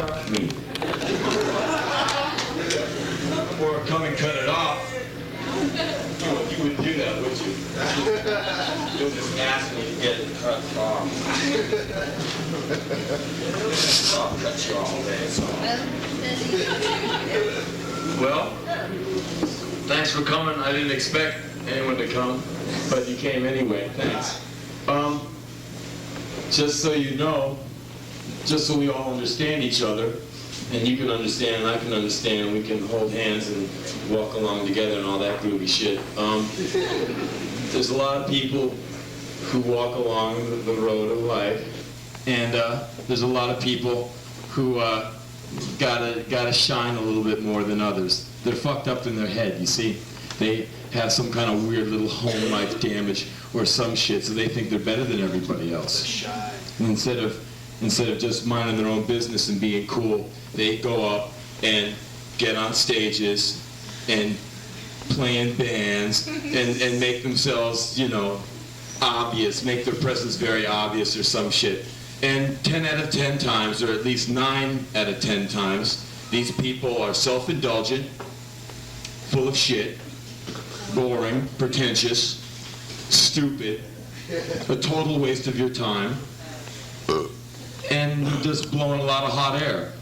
Fuck me. Or come and cut it off. You wouldn't do that, would you? You'll just ask me to get it cut off. I'll cut you all day, so. Well, thanks for coming. I didn't expect anyone to come, but you came anyway. Thanks. Just so you know, just so we all understand each other, and you can understand and I can understand, and we can hold hands and walk along together and all that groovy shit. There's a lot of people who walk along the road of life, and there's a lot of people who gotta shine a little bit more than others. They're fucked up in their head, you see. They have some kind of weird little home life damage or some shit, so they think they're better than everybody else. And instead of just minding their own business and being cool, they go up and get on stages and play in bands and make themselves, you know, obvious, make their presence very obvious or some shit. And 10 out of 10 times, or at least 9 out of 10 times, these people are self-indulgent, full of shit, boring, pretentious, stupid, a total waste of your time, and just blowing a lot of hot air.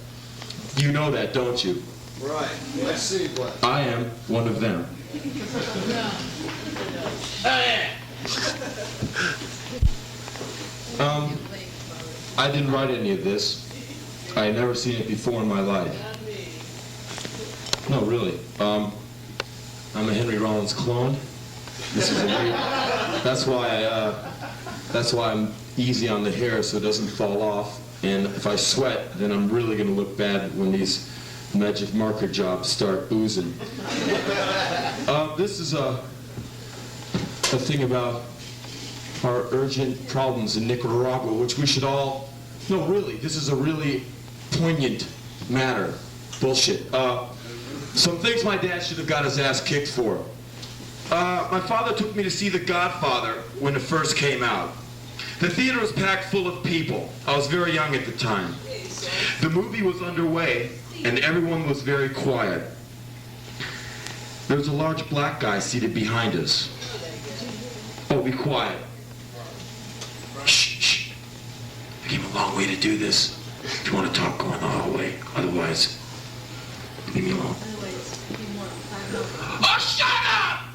You know that, don't you? Right. Let's see what. I am one of them. I didn't write any of this. I had never seen it before in my life. No, really. I'm a Henry Rollins clone. This is a weird, that's why I'm easy on the hair so it doesn't fall off. And if I sweat, then I'm really going to look bad when these magic marker jobs start oozing. This is a thing about our urgent problems in Nicaragua, which we should all, no really, this is a really poignant matter. Bullshit. Some things my dad should have got his ass kicked for. My father took me to see The Godfather when it first came out. The theater was packed full of people. I was very young at the time. The movie was underway, and everyone was very quiet. There was a large black guy seated behind us. Oh, be quiet. Shh, shh. I came a long way to do this. If you want to talk, go in the hallway. Otherwise, leave me alone. Oh, shut up!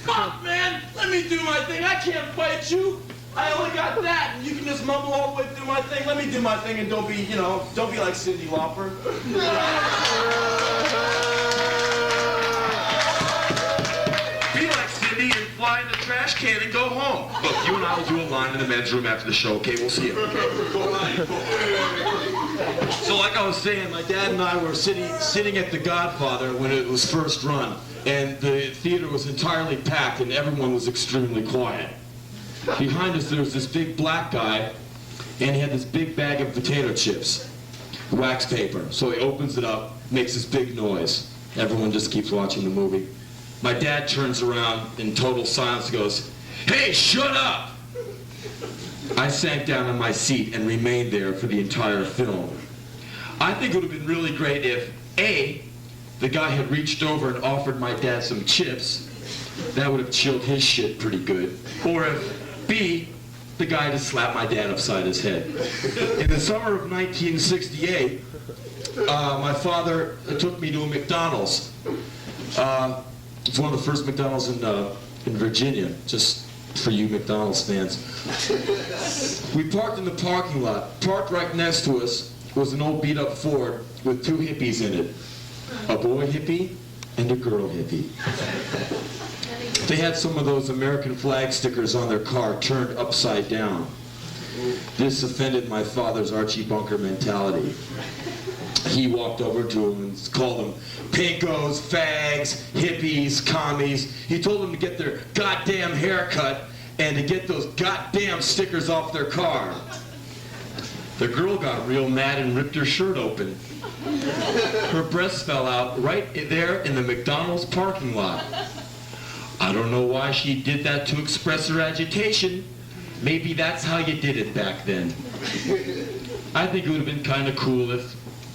Fuck, man! Let me do my thing. I can't fight you. I only got that, and you can just mumble all the way through my thing. Let me do my thing, and don't be, you know, don't be like Cyndi Lauper. Be like Cyndi and fly in the trash can and go home. Look, you and I will do a line in the men's room after the show, okay? We'll see you. So like I was saying, my dad and I were sitting at The Godfather when it was first run, and the theater was entirely packed, and everyone was extremely quiet. Behind us there was this big black guy, and he had this big bag of potato chips, wax paper. So he opens it up, makes this big noise. Everyone just keeps watching the movie. My dad turns around in total silence and goes, "Hey, shut up!" I sank down in my seat and remained there for the entire film. I think it would have been really great if, A, the guy had reached over and offered my dad some chips. That would have chilled his shit pretty good. Or if, B, the guy just slapped my dad upside his head. In the summer of 1968, my father took me to a McDonald's. It's one of the first McDonald's in Virginia, just for you McDonald's fans. We parked in the parking lot. Parked right next to us was an old beat-up Ford with 2 hippies in it. A boy hippie and a girl hippie. They had some of those American flag stickers on their car turned upside down. This offended my father's Archie Bunker mentality. He walked over to them and called them pinkos, fags, hippies, commies. He told them to get their goddamn hair cut and to get those goddamn stickers off their car. The girl got real mad and ripped her shirt open. Her breasts fell out right there in the McDonald's parking lot. I don't know why she did that to express her agitation. Maybe that's how you did it back then. I think it would have been kind of cool if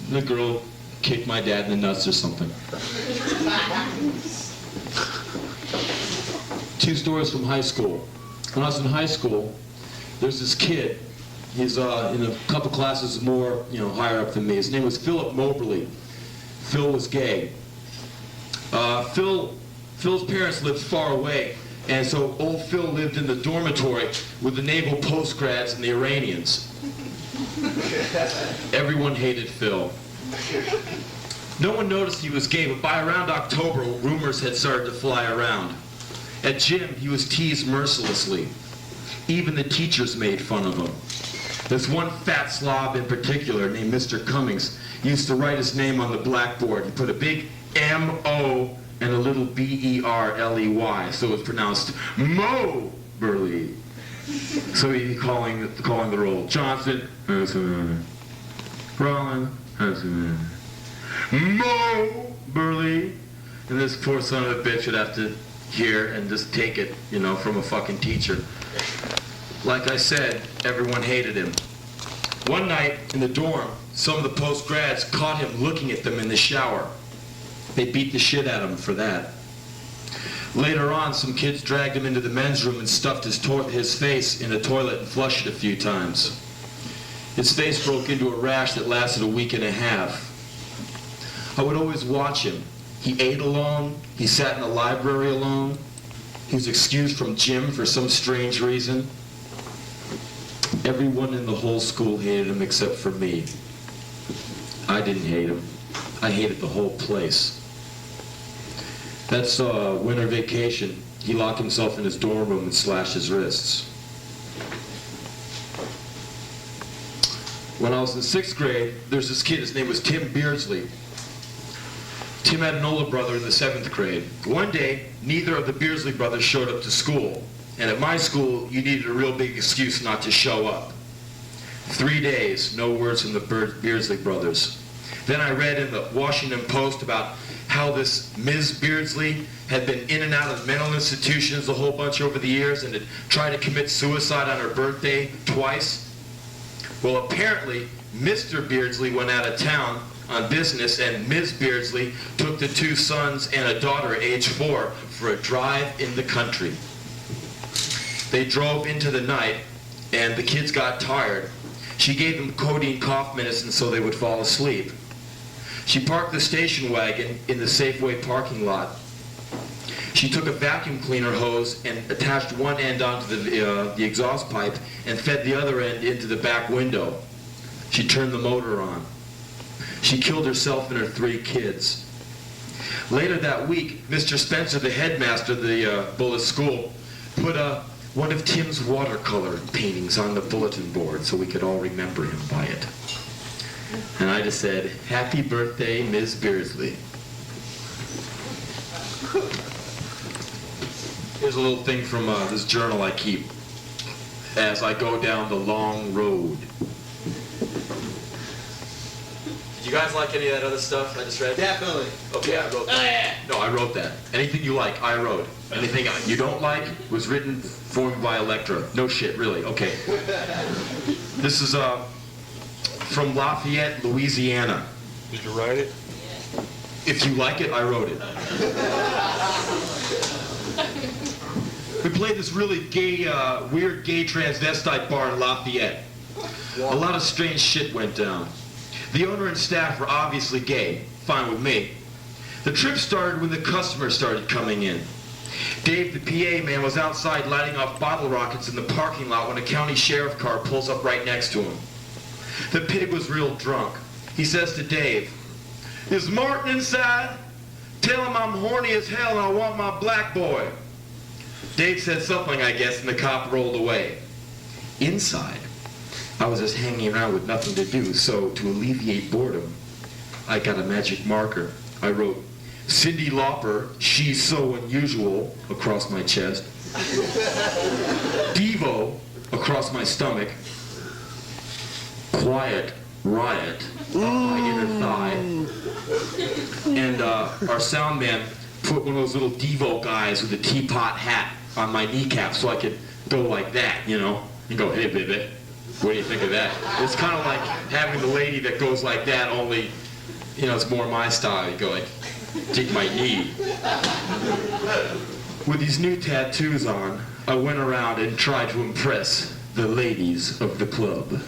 The girl kicked my dad in the nuts or something. 2 stories from high school. When I was in high school, there's this kid. He's in a couple classes more, higher up than me. His name was Philip Moberly. Phil was gay. Phil's parents lived far away, and so old Phil lived in the dormitory with the naval postgrads and the Iranians. Everyone hated Phil. No one noticed he was gay, but by around October, rumors had started to fly around. At gym, he was teased mercilessly. Even the teachers made fun of him. There's one fat slob in particular named Mr. Cummings. He used to write his name on the blackboard. He put a big M-O and a little B-E-R-L-E-Y, so it was pronounced Mo-Burley. So he calling the roll. Johnson, Rollins, Mo-Burley. And this poor son of a bitch would have to hear and just take it, from a fucking teacher. Like I said, everyone hated him. One night in the dorm, some of the post-grads caught him looking at them in the shower. They beat the shit out of him for that. Later on, some kids dragged him into the men's room and stuffed his face in a toilet and flushed it a few times. His face broke into a rash that lasted a week and a half. I would always watch him. He ate alone. He sat in the library alone. He was excused from gym for some strange reason. Everyone in the whole school hated him except for me. I didn't hate him. I hated the whole place. That's winter vacation. He locked himself in his dorm room and slashed his wrists. When I was in 6th grade, there's this kid, his name was Tim Beardsley. Tim had an older brother in the 7th grade. One day, neither of the Beardsley brothers showed up to school. And at my school, you needed a real big excuse not to show up. 3 days, no words from the Beardsley brothers. Then I read in the Washington Post about how this Ms. Beardsley had been in and out of mental institutions a whole bunch over the years and had tried to commit suicide on her birthday twice. Well, apparently, Mr. Beardsley went out of town on business, and Ms. Beardsley took the 2 sons and a daughter at age 4 for a drive in the country. They drove into the night, and the kids got tired. She gave them codeine cough medicine so they would fall asleep. She parked the station wagon in the Safeway parking lot. She took a vacuum cleaner hose and attached one end onto the exhaust pipe and fed the other end into the back window. She turned the motor on. She killed herself and her 3 kids. Later that week, Mr. Spencer, the headmaster of the Bullis school, put one of Tim's watercolor paintings on the bulletin board so we could all remember him by it. And I just said, "Happy birthday, Ms. Beardsley." Here's a little thing from this journal I keep as I go down the long road. Did you guys like any of that other stuff I just read? Definitely. Okay, I wrote that. No, I wrote that. Anything you like, I wrote. Anything you don't like was written for me by Electra. No shit, really. Okay. This is from Lafayette, Louisiana. Did you write it? If you like it, I wrote it. We played this really gay, weird gay transvestite bar in Lafayette. A lot of strange shit went down. The owner and staff were obviously gay. Fine with me. The trip started when the customers started coming in. Dave, the PA man, was outside lighting off bottle rockets in the parking lot when a county sheriff car pulls up right next to him. The pig was real drunk. He says to Dave, "Is Martin inside? Tell him I'm horny as hell and I want my black boy." Dave said something, I guess, and the cop rolled away. Inside, I was just hanging around with nothing to do, so to alleviate boredom, I got a magic marker. I wrote, "Cyndi Lauper, she's so unusual," across my chest. Devo across my stomach. Quiet riot on my inner thigh. And our sound man put one of those little Devo guys with a teapot hat on my kneecap so I could go like that, and go, "Hey, baby, what do you think of that?" It's kind of like having the lady that goes like that, only you know, it's more my style. You go like, take my knee. With these new tattoos on, I went around and tried to impress the ladies of the club.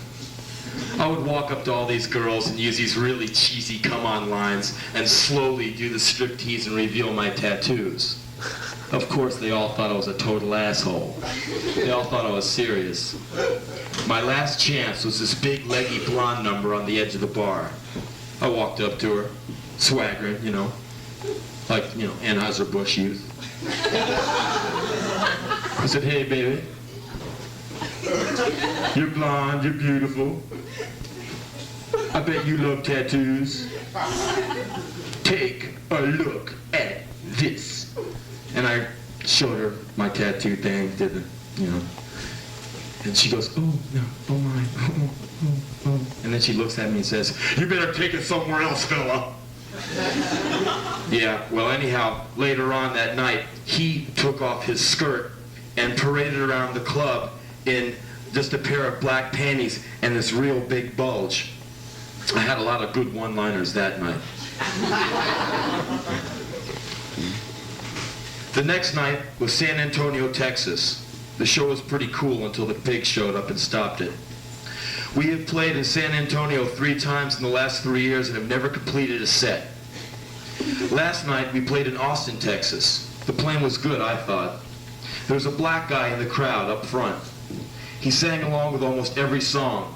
I would walk up to all these girls and use these really cheesy come-on lines and slowly do the striptease and reveal my tattoos. Of course, they all thought I was a total asshole. They all thought I was serious. My last chance was this big, leggy blonde number on the edge of the bar. I walked up to her, swaggering, you know, like, you know, Anheuser-Busch youth. I said, hey, baby. You're blonde, you're beautiful. I bet you love tattoos. Take a look at this. And I showed her my tattoo thing, did the, you know. And she goes, oh, no, oh my, oh. And then she looks at me and says, you better take it somewhere else, fella. Yeah, well, anyhow, later on that night, he took off his skirt and paraded around the club in just a pair of black panties and this real big bulge. I had a lot of good one-liners that night. The next night was San Antonio, Texas. The show was pretty cool until the pig showed up and stopped it. We have played in San Antonio 3 times in the last 3 years and have never completed a set. Last night we played in Austin, Texas. The playing was good, I thought. There was a black guy in the crowd up front. He sang along with almost every song.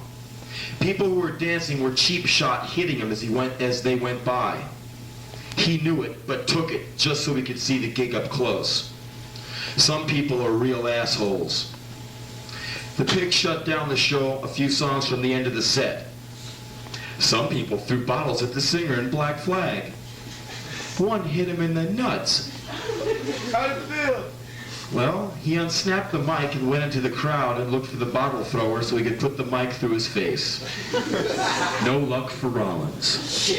People who were dancing were cheap shot hitting him as they went by. He knew it, but took it just so we could see the gig up close. Some people are real assholes. The pig shut down the show a few songs from the end of the set. Some people threw bottles at the singer in Black Flag. One hit him in the nuts. How'd it feel? Well, he unsnapped the mic and went into the crowd and looked for the bottle thrower so he could put the mic through his face. No luck for Rollins.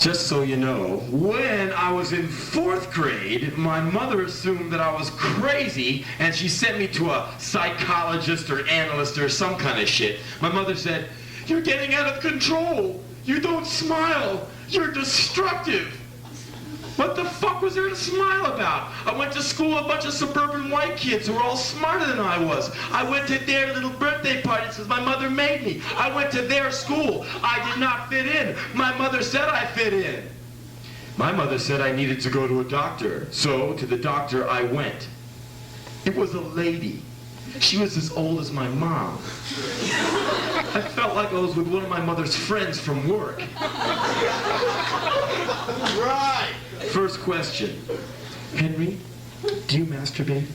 Just so you know, when I was in 4th grade, my mother assumed that I was crazy and she sent me to a psychologist or analyst or some kind of shit. My mother said, you're getting out of control. You don't smile. You're destructive. What the fuck was there to smile about? I went to school with a bunch of suburban white kids who were all smarter than I was. I went to their little birthday parties because my mother made me. I went to their school. I did not fit in. My mother said I fit in. My mother said I needed to go to a doctor. So to the doctor I went. It was a lady. She was as old as my mom. I felt like I was with one of my mother's friends from work. Right. First question. Henry, do you masturbate?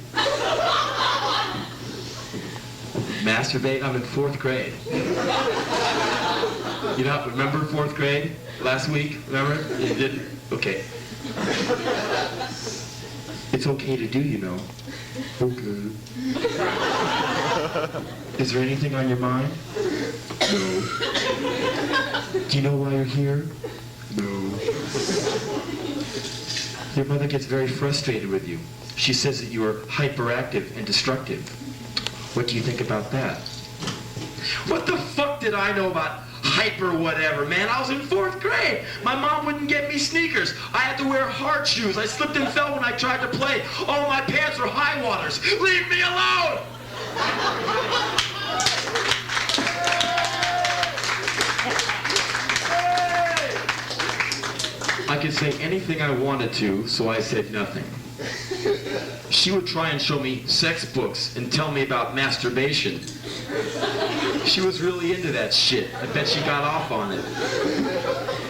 Masturbate? I'm in 4th grade. You know, remember 4th grade? Last week? Remember? You didn't? Okay. It's okay to do, you know. Okay. Is there anything on your mind? No. Do you know why you're here? No. Your mother gets very frustrated with you. She says that you are hyperactive and destructive. What do you think about that? What the fuck did I know about hyper whatever, man? I was in 4th grade. My mom wouldn't get me sneakers. I had to wear hard shoes. I slipped and fell when I tried to play. Oh, my pants were high waters. Leave me alone! I could say anything I wanted to, so I said nothing. She would try and show me sex books and tell me about masturbation. She was really into that shit. I bet she got off on it.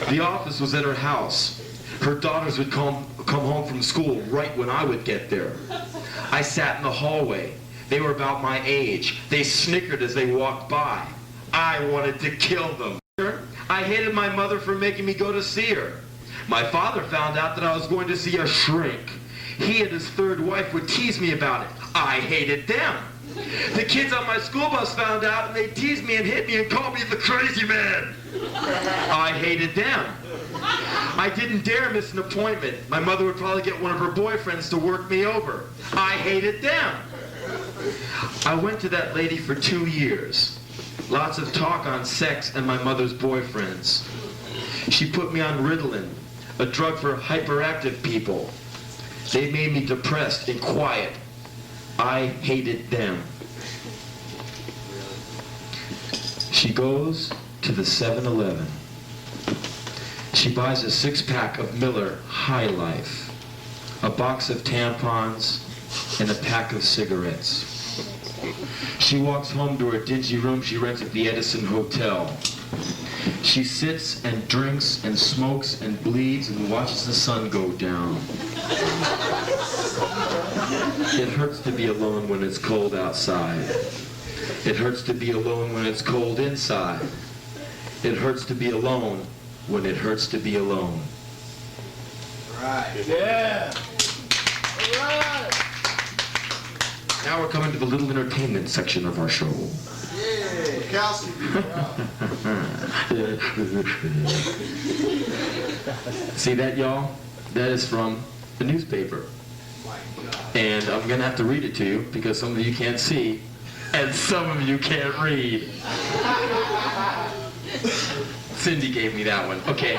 The office was at her house. Her daughters would come home from school right when I would get there. I sat in the hallway. They were about my age. They snickered as they walked by. I wanted to kill them. I hated my mother for making me go to see her. My father found out that I was going to see a shrink. He and his 3rd wife would tease me about it. I hated them. The kids on my school bus found out and they teased me and hit me and called me the crazy man. I hated them. I didn't dare miss an appointment. My mother would probably get one of her boyfriends to work me over. I hated them. I went to that lady for 2 years. Lots of talk on sex and my mother's boyfriends. She put me on Ritalin, a drug for hyperactive people. They made me depressed and quiet. I hated them. She goes to the 7-Eleven. She buys a 6-pack of Miller High Life, a box of tampons, and a pack of cigarettes. She walks home to her dingy room she rents at the Edison Hotel. She sits and drinks and smokes and bleeds and watches the sun go down. It hurts to be alone when it's cold outside. It hurts to be alone when it's cold inside. It hurts to be alone when it hurts to be alone. Right. Yeah. All right. Now we're coming to the little entertainment section of our show. Yeah. Kowski. See that, y'all? That is from the newspaper. My God. And I'm going to have to read it to you because some of you can't see and some of you can't read. Cindy gave me that one. Okay.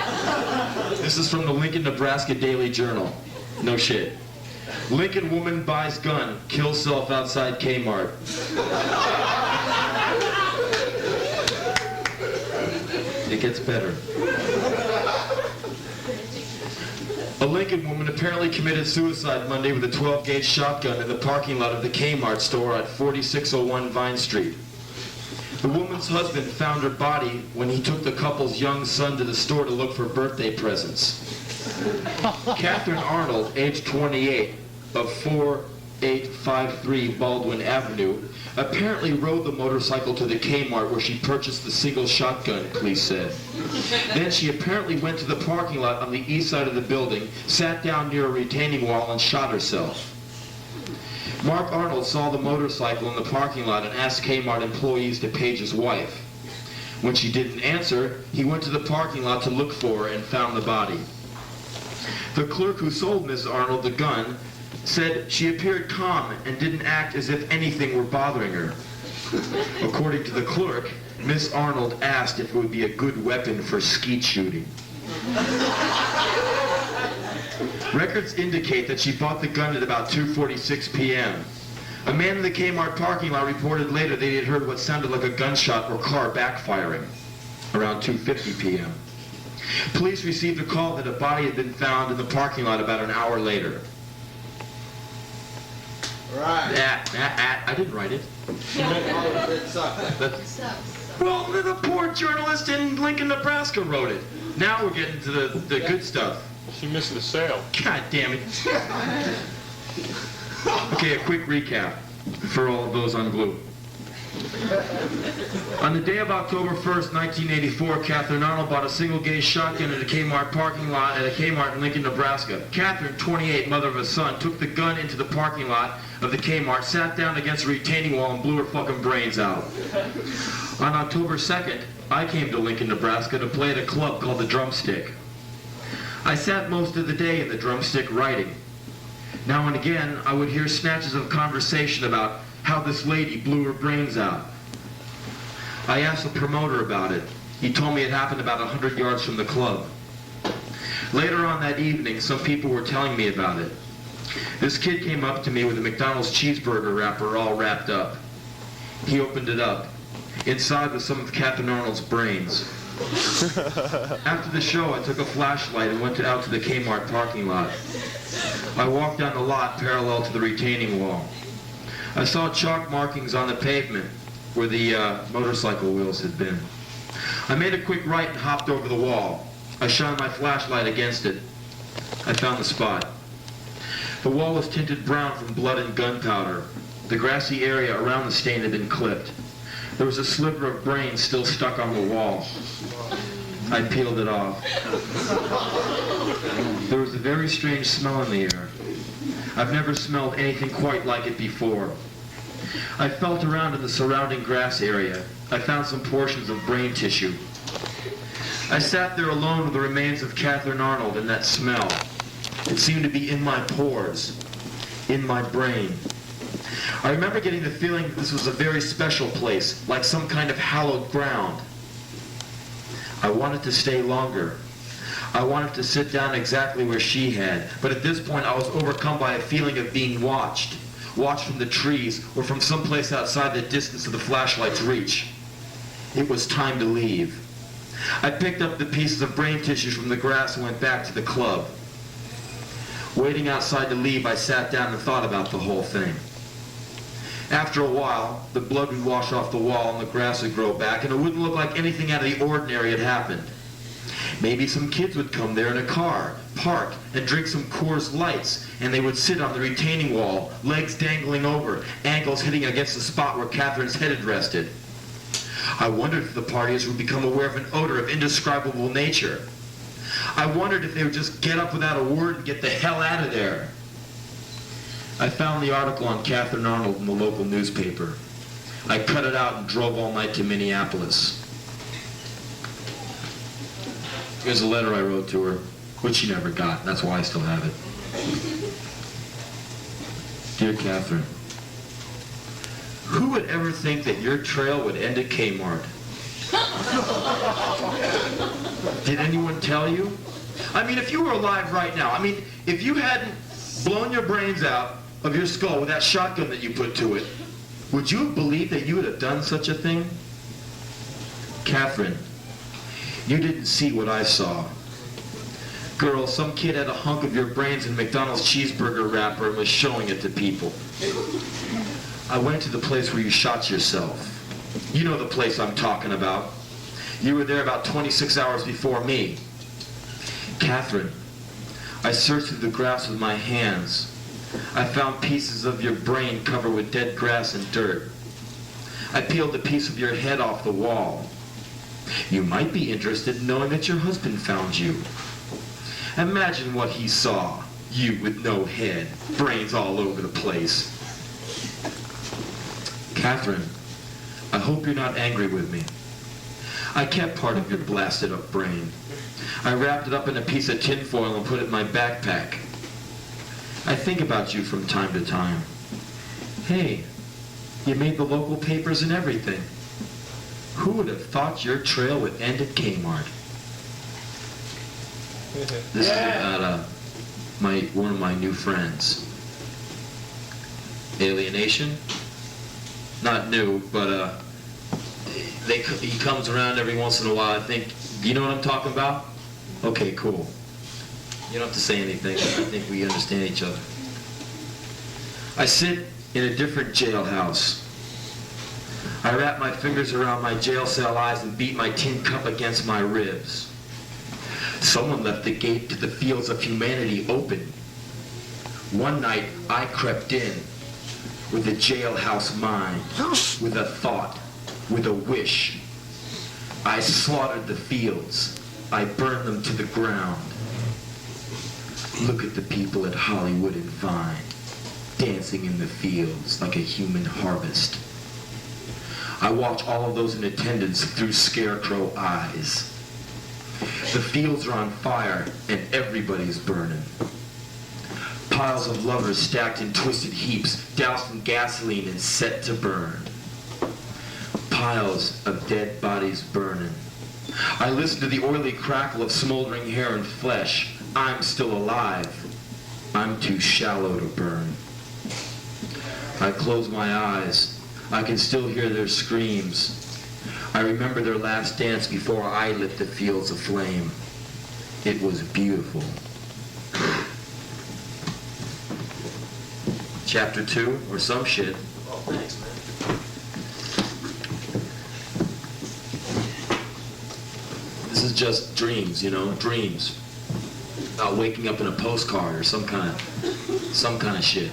This is from the Lincoln, Nebraska Daily Journal. No shit. Lincoln woman buys gun, kills self outside Kmart. It gets better. A Lincoln woman apparently committed suicide Monday with a 12-gauge shotgun in the parking lot of the Kmart store at 4601 Vine Street. The woman's husband found her body when he took the couple's young son to the store to look for birthday presents. Catherine Arnold, age 28, of 4853 Baldwin Avenue, apparently rode the motorcycle to the Kmart where she purchased the single shotgun, police said. Then she apparently went to the parking lot on the east side of the building, sat down near a retaining wall, and shot herself. Mark Arnold saw the motorcycle in the parking lot and asked Kmart employees to page his wife. When she didn't answer, he went to the parking lot to look for her and found the body. The clerk who sold Miss Arnold the gun said she appeared calm and didn't act as if anything were bothering her. According to the clerk, Miss Arnold asked if it would be a good weapon for skeet shooting. Records indicate that she bought the gun at about 2:46 p.m. A man in the Kmart parking lot reported later that he had heard what sounded like a gunshot or car backfiring around 2:50 p.m. Police received a call that a body had been found in the parking lot about an hour later. Right. I didn't write it. It sucked. Well, the poor journalist in Lincoln, Nebraska wrote it. Now we're getting to the good stuff. She missed the sale. God damn it. Okay, a quick recap for all of those on Glue. On the day of October 1st, 1984, Catherine Arnold bought a single-gauge shotgun at a Kmart parking lot at a Kmart in Lincoln, Nebraska. Catherine, 28, mother of a son, took the gun into the parking lot of the Kmart, sat down against a retaining wall, and blew her fucking brains out. On October 2nd, I came to Lincoln, Nebraska to play at a club called the Drumstick. I sat most of the day in the Drumstick writing. Now and again, I would hear snatches of conversation about how this lady blew her brains out. I asked the promoter about it. He told me it happened about 100 yards from the club. Later on that evening, some people were telling me about it. This kid came up to me with a McDonald's cheeseburger wrapper all wrapped up. He opened it up. Inside was some of Catherine Arnold's brains. After the show, I took a flashlight and went out to the Kmart parking lot. I walked down the lot parallel to the retaining wall. I saw chalk markings on the pavement where the motorcycle wheels had been. I made a quick right and hopped over the wall. I shined my flashlight against it. I found the spot. The wall was tinted brown from blood and gunpowder. The grassy area around the stain had been clipped. There was a sliver of brain still stuck on the wall. I peeled it off. There was a very strange smell in the air. I've never smelled anything quite like it before. I felt around in the surrounding grass area. I found some portions of brain tissue. I sat there alone with the remains of Catherine Arnold and that smell. It seemed to be in my pores, in my brain. I remember getting the feeling that this was a very special place, like some kind of hallowed ground. I wanted to stay longer. I wanted to sit down exactly where she had, but at this point I was overcome by a feeling of being watched from the trees or from someplace outside the distance of the flashlight's reach. It was time to leave. I picked up the pieces of brain tissue from the grass and went back to the club. Waiting outside to leave, I sat down and thought about the whole thing. After a while, the blood would wash off the wall and the grass would grow back, and it wouldn't look like anything out of the ordinary had happened. Maybe some kids would come there in a car, park, and drink some Coors Lights, and they would sit on the retaining wall, legs dangling over, ankles hitting against the spot where Catherine's head had rested. I wondered if the partiers would become aware of an odor of indescribable nature. I wondered if they would just get up without a word and get the hell out of there. I found the article on Catherine Arnold in the local newspaper. I cut it out and drove all night to Minneapolis. Here's a letter I wrote to her, which she never got. That's why I still have it. Dear Catherine, who would ever think that your trail would end at Kmart? Did anyone tell you? I mean, if you were alive right now, if you hadn't blown your brains out of your skull with that shotgun that you put to it, would you have believed that you would have done such a thing? Catherine, you didn't see what I saw. Girl, some kid had a hunk of your brains in a McDonald's cheeseburger wrapper and was showing it to people. I went to the place where you shot yourself. You know the place I'm talking about. You were there about 26 hours before me. Catherine, I searched through the grass with my hands. I found pieces of your brain covered with dead grass and dirt. I peeled a piece of your head off the wall. You might be interested in knowing that your husband found you. Imagine what he saw. You with no head, brains all over the place. Catherine, I hope you're not angry with me. I kept part of your blasted up brain. I wrapped it up in a piece of tinfoil and put it in my backpack. I think about you from time to time. Hey, you made the local papers and everything. Who would have thought your trail would end at Kmart? This is about one of my new friends. Alienation? Not new, but he comes around every once in a while. I think, do you know what I'm talking about? Okay, cool. You don't have to say anything. I think we understand each other. I sit in a different jailhouse. I wrap my fingers around my jail cell eyes and beat my tin cup against my ribs. Someone left the gate to the fields of humanity open. One night, I crept in with a jailhouse mind, with a thought, with a wish. I slaughtered the fields. I burned them to the ground. Look at the people at Hollywood and Vine, dancing in the fields like a human harvest. I watch all of those in attendance through scarecrow eyes. The fields are on fire and everybody's burning. Piles of lovers stacked in twisted heaps, doused in gasoline and set to burn. Piles of dead bodies burning. I listen to the oily crackle of smoldering hair and flesh. I'm still alive. I'm too shallow to burn. I close my eyes. I can still hear their screams. I remember their last dance before I lit the fields aflame. It was beautiful. Chapter 2, or some shit. Oh, thanks, man. This is just dreams, dreams. About waking up in a postcard or some kind of shit.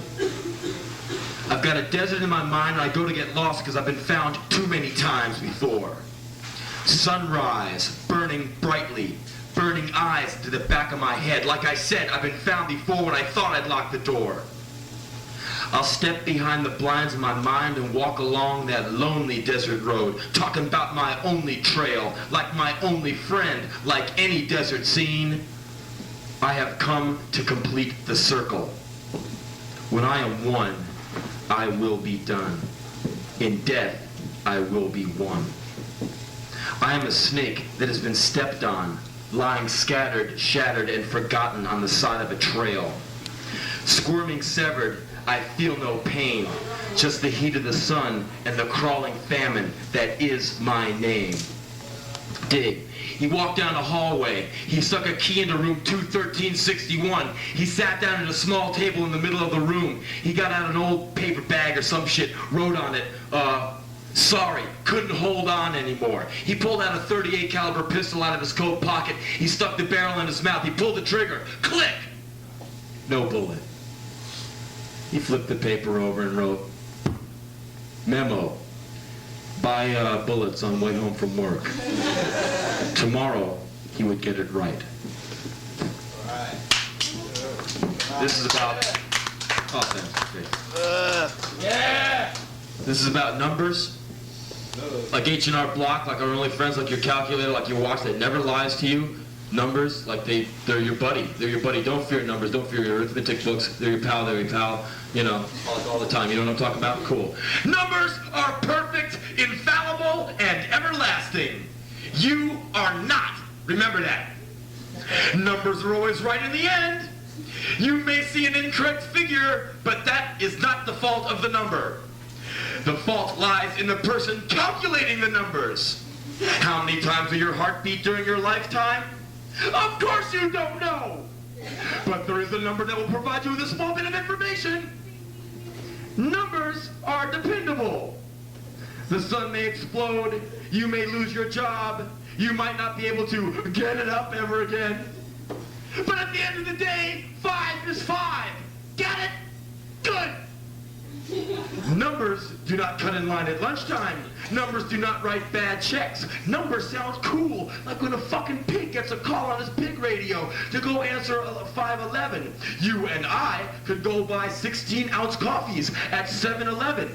I've got a desert in my mind and I go to get lost because I've been found too many times before. Sunrise, burning brightly, burning eyes to the back of my head. Like I said, I've been found before when I thought I'd locked the door. I'll step behind the blinds of my mind and walk along that lonely desert road, talking about my only trail, like my only friend, like any desert scene. I have come to complete the circle. When I am one, I will be done. In death, I will be one. I am a snake that has been stepped on, lying scattered, shattered, and forgotten on the side of a trail. Squirming severed, I feel no pain, just the heat of the sun and the crawling famine that is my name. Dig. He walked down a hallway. He stuck a key into room 21361. He sat down at a small table in the middle of the room. He got out an old paper bag or some shit, wrote on it, sorry, couldn't hold on anymore. He pulled out a .38 caliber pistol out of his coat pocket. He stuck the barrel in his mouth. He pulled the trigger. Click! No bullet. He flipped the paper over and wrote, memo. Buy bullets on way home from work. Tomorrow, he would get it right. This is about... Oh, thanks. Yeah! This is about numbers. Like H&R Block, like our only friends, like your calculator, like your watch that never lies to you. Numbers, like they're your buddy. They're your buddy. Don't fear numbers. Don't fear your arithmetic books. They're your pal. They're your pal. You know, all the time. You know what I'm talking about? Cool. Numbers are perfect, infallible, and everlasting. You are not. Remember that. Numbers are always right in the end. You may see an incorrect figure, but that is not the fault of the number. The fault lies in the person calculating the numbers. How many times will your heart beat during your lifetime? Of course you don't know. But there is a number that will provide you with a small bit of information. Numbers are dependable. The sun may explode. You may lose your job. You might not be able to get it up ever again. But at the end of the day, 5 is 5. Got it? Good. Numbers do not cut in line at lunchtime. Numbers do not write bad checks. Numbers sound cool, like when a fucking pig gets a call on his pig radio to go answer 511. You and I could go buy 16-ounce coffees at 7-Eleven.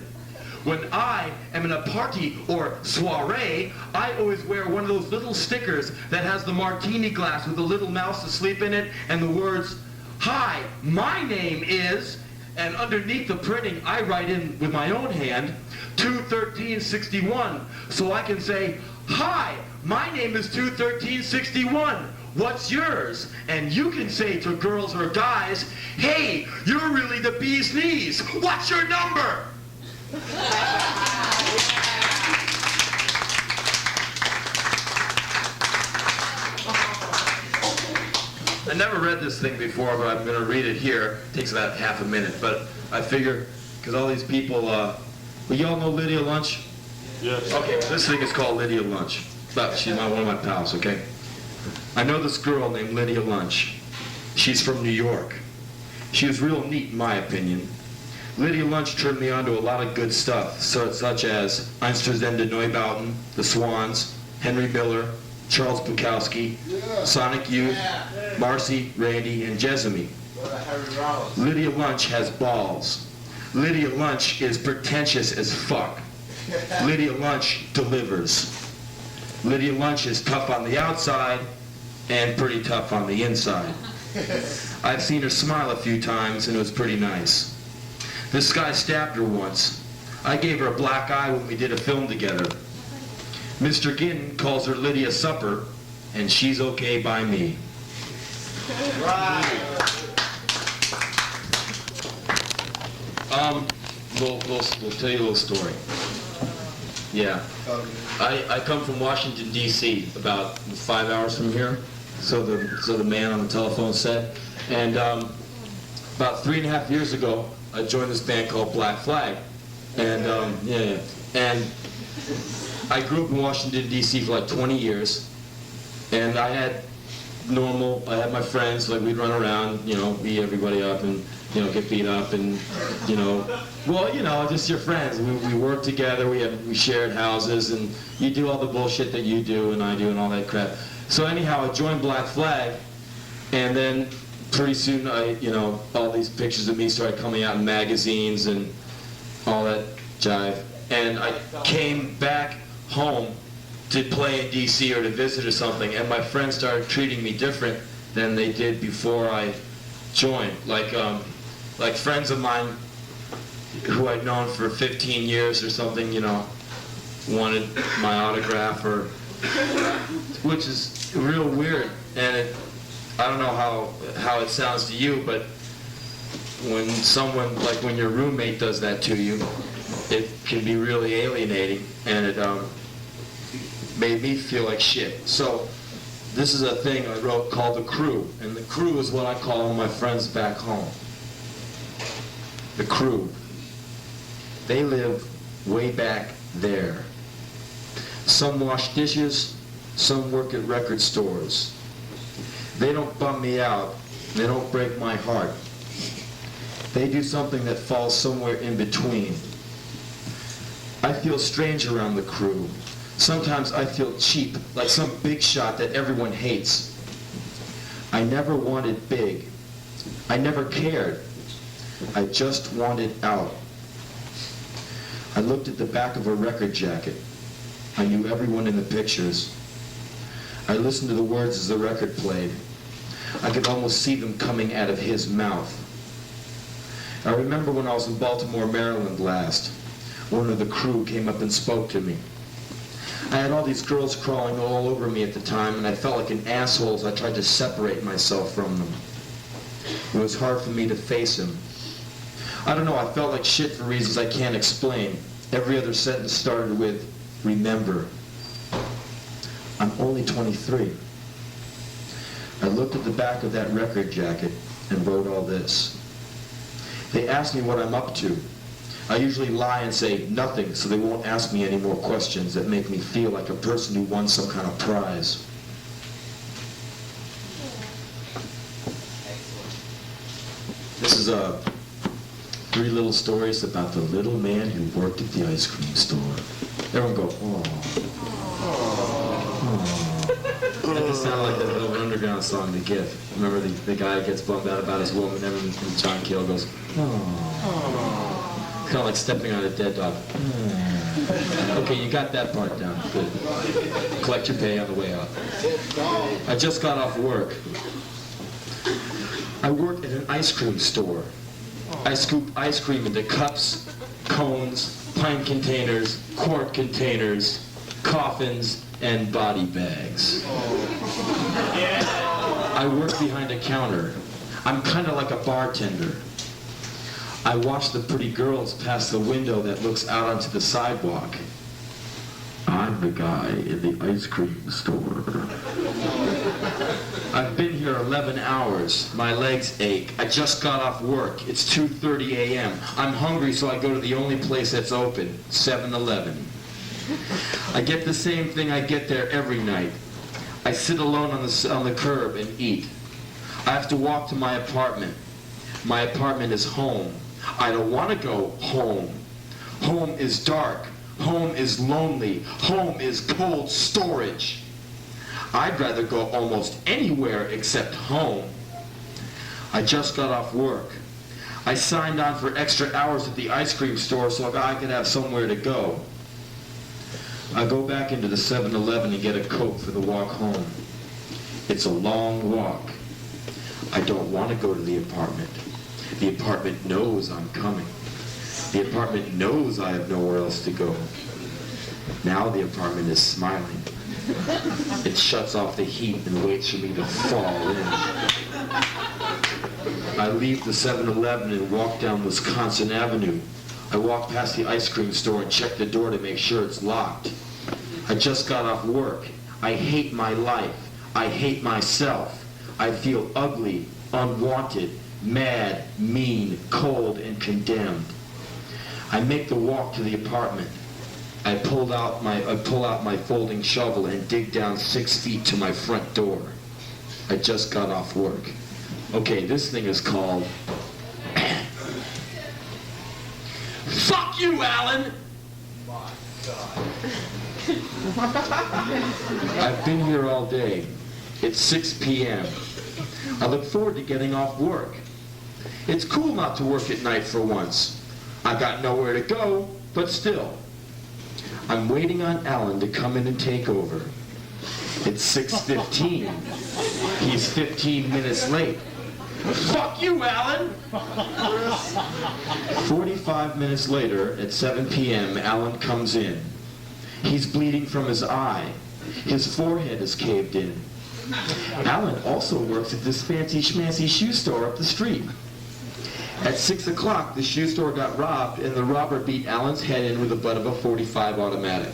When I am in a party or soiree, I always wear one of those little stickers that has the martini glass with a little mouse asleep in it and the words, "Hi, my name is..." And underneath the printing, I write in with my own hand, 21361, so I can say, "Hi, my name is 21361. What's yours?" And you can say to girls or guys, "Hey, you're really the bee's knees. What's your number?" I never read this thing before, but I'm going to read it here. It takes about half a minute, but I figure, because all these people, well, y'all know Lydia Lunch? Yes. Okay, well, this thing is called Lydia Lunch. But she's one of my pals, okay? I know this girl named Lydia Lunch. She's from New York. She was real neat, in my opinion. Lydia Lunch turned me on to a lot of good stuff, such as Einstürzende Neubauten, The Swans, Henry Miller, Charles Bukowski, Sonic Youth, Marcy, Randy, and Jessamy. Lydia Lunch has balls. Lydia Lunch is pretentious as fuck. Lydia Lunch delivers. Lydia Lunch is tough on the outside and pretty tough on the inside. I've seen her smile a few times and it was pretty nice. This guy stabbed her once. I gave her a black eye when we did a film together. Mr. Ginn calls her Lydia Supper, and she's okay by me. Right. We'll tell you a little story. Yeah. I come from Washington, D.C., about 5 hours from here. So the man on the telephone said. And about 3.5 years ago, I joined this band called Black Flag. And, And I grew up in Washington, D.C. for like 20 years. And I had my friends, like we'd run around, beat everybody up and, get beat up and, just your friends. We worked together, we shared houses, and you do all the bullshit that you do and I do and all that crap. So anyhow, I joined Black Flag, and then pretty soon all these pictures of me started coming out in magazines and all that jive. And I came back home to play in D.C. or to visit or something, and my friends started treating me different than they did before I joined. Like friends of mine, who I'd known for 15 years or something, wanted my autograph, which is real weird. And I don't know how it sounds to you, but when someone, like when your roommate does that to you, it can be really alienating, and it made me feel like shit. So this is a thing I wrote called The Crew, and The Crew is what I call all my friends back home. The Crew. They live way back there. Some wash dishes, some work at record stores. They don't bum me out, they don't break my heart. They do something that falls somewhere in between. I feel strange around the Crew. Sometimes I feel cheap, like some big shot that everyone hates. I never wanted big. I never cared. I just wanted out. I looked at the back of a record jacket. I knew everyone in the pictures. I listened to the words as the record played. I could almost see them coming out of his mouth. I remember when I was in Baltimore, Maryland last. One of the Crew came up and spoke to me. I had all these girls crawling all over me at the time, and I felt like an asshole as I tried to separate myself from them. It was hard for me to face him. I don't know, I felt like shit for reasons I can't explain. Every other sentence started with, remember. I'm only 23. I looked at the back of that record jacket and wrote all this. They asked me what I'm up to. I usually lie and say nothing so they won't ask me any more questions that make me feel like a person who won some kind of prize. This is 3 little stories about the little man who worked at the ice cream store. Everyone go, oh. That just sounded like that little underground song, The Gift. Remember the guy gets bummed out about his woman, and John Keel goes, oh. Kind of like stepping on a dead dog. Okay, you got that part down. Good. Collect your pay on the way out. I just got off work. I work at an ice cream store. I scoop ice cream into cups, cones, pint containers, quart containers, coffins, and body bags. I work behind a counter. I'm kind of like a bartender. I watch the pretty girls pass the window that looks out onto the sidewalk. I'm the guy in the ice cream store. I've been here 11 hours. My legs ache. I just got off work. It's 2:30 a.m. I'm hungry, so I go to the only place that's open, 7-Eleven. I get the same thing I get there every night. I sit alone on the curb and eat. I have to walk to my apartment. My apartment is home. I don't want to go home. Home is dark. Home is lonely. Home is cold storage. I'd rather go almost anywhere except home. I just got off work. I signed on for extra hours at the ice cream store so I could have somewhere to go. I go back into the 7-Eleven and get a Coke for the walk home. It's a long walk. I don't want to go to the apartment. The apartment knows I'm coming. The apartment knows I have nowhere else to go. Now the apartment is smiling. It shuts off the heat and waits for me to fall in. I leave the 7-Eleven and walk down Wisconsin Avenue. I walk past the ice cream store and check the door to make sure it's locked. I just got off work. I hate my life. I hate myself. I feel ugly, unwanted, mad, mean, cold, and condemned. I make the walk to the apartment. I pull out my folding shovel and dig down 6 feet to my front door. I just got off work. Okay, this thing is called Fuck you, Alan! My God. I've been here all day. It's 6 p.m. I look forward to getting off work. It's cool not to work at night for once. I got nowhere to go, but still. I'm waiting on Alan to come in and take over. It's 6:15. He's 15 minutes late. Fuck you, Alan! 45 minutes later, at 7 p.m., Alan comes in. He's bleeding from his eye. His forehead is caved in. Alan also works at this fancy schmancy shoe store up the street. At 6 o'clock, the shoe store got robbed, and the robber beat Alan's head in with the butt of a .45 automatic.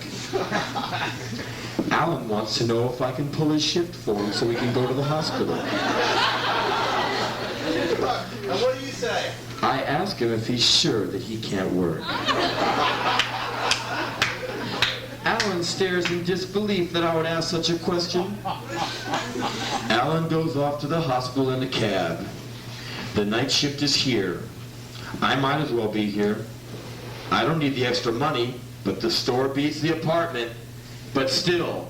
Alan wants to know if I can pull his shift for him so he can go to the hospital. And what do you say? I ask him if he's sure that he can't work. Alan stares in disbelief that I would ask such a question. Alan goes off to the hospital in a cab. The night shift is here. I might as well be here. I don't need the extra money, but the store beats the apartment. But still,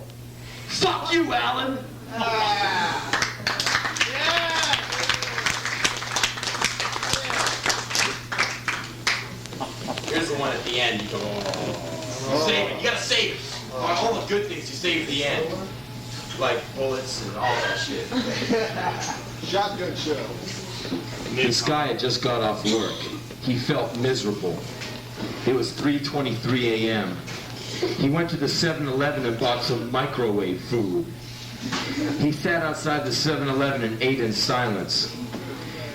fuck you, Alan! Here's the one at the end. You go, you save it. You gotta save it. All the good things you save at the end. Like bullets and all that shit. Shotgun show. This guy had just got off work. He felt miserable. It was 3:23 a.m. He went to the 7-Eleven and bought some microwave food. He sat outside the 7-Eleven and ate in silence.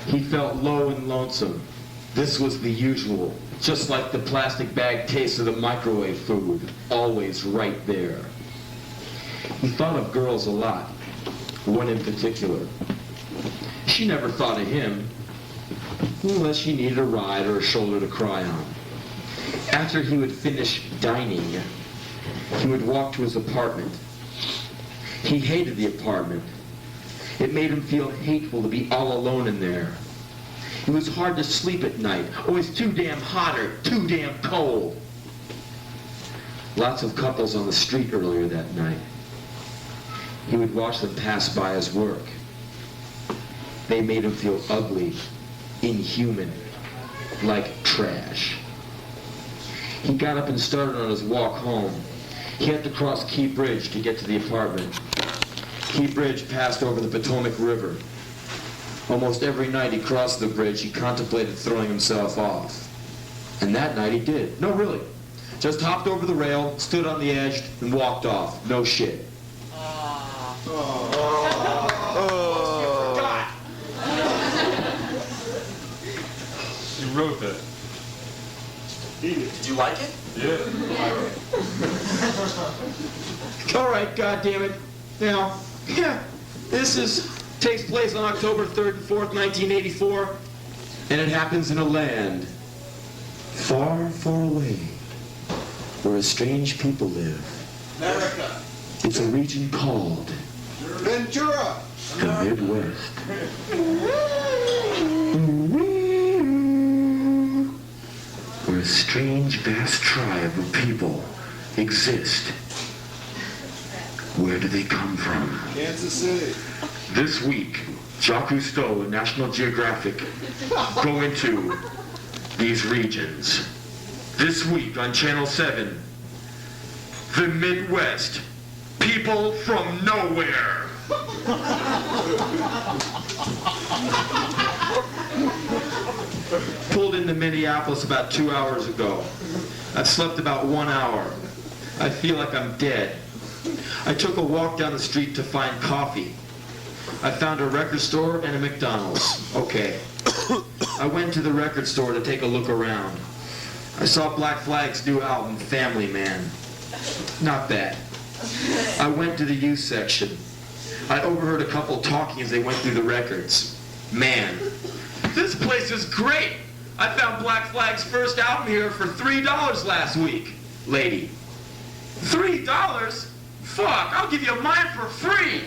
He felt low and lonesome. This was the usual, just like the plastic bag taste of the microwave food, always right there. He thought of girls a lot, one in particular. She never thought of him, unless she needed a ride or a shoulder to cry on. After he would finish dining, he would walk to his apartment. He hated the apartment. It made him feel hateful to be all alone in there. It was hard to sleep at night. Always too damn hot or too damn cold. Lots of couples on the street earlier that night. He would watch them pass by his work. They made him feel ugly, inhuman, like trash. He got up and started on his walk home. He had to cross Key Bridge to get to the apartment. Key Bridge passed over the Potomac River. Almost every night he crossed the bridge, he contemplated throwing himself off. And that night he did. No, really. Just hopped over the rail, stood on the edge, and walked off. No shit. You wrote that. Did you like it? Yeah. All right, goddammit. Now, this takes place on October 3rd and 4th, 1984, and it happens in a land far, far away, where a strange people live. America. It's a region called Ventura. the Midwest. Where a strange, vast tribe of people exist. Where do they come from? Kansas City. This week, Jacques Cousteau and National Geographic go into these regions. This week on Channel 7, the Midwest, people from nowhere. Pulled into Minneapolis about 2 hours ago. I've slept about 1 hour. I feel like I'm dead. I took a walk down the street to find coffee. I found a record store and a McDonald's. Okay. I went to the record store to take a look around. I saw Black Flag's new album, Family Man. Not bad. I went to the youth section. I overheard a couple talking as they went through the records. Man, this place is great. I found Black Flag's first album here for $3 last week. Lady, $3? Fuck, I'll give you mine for free.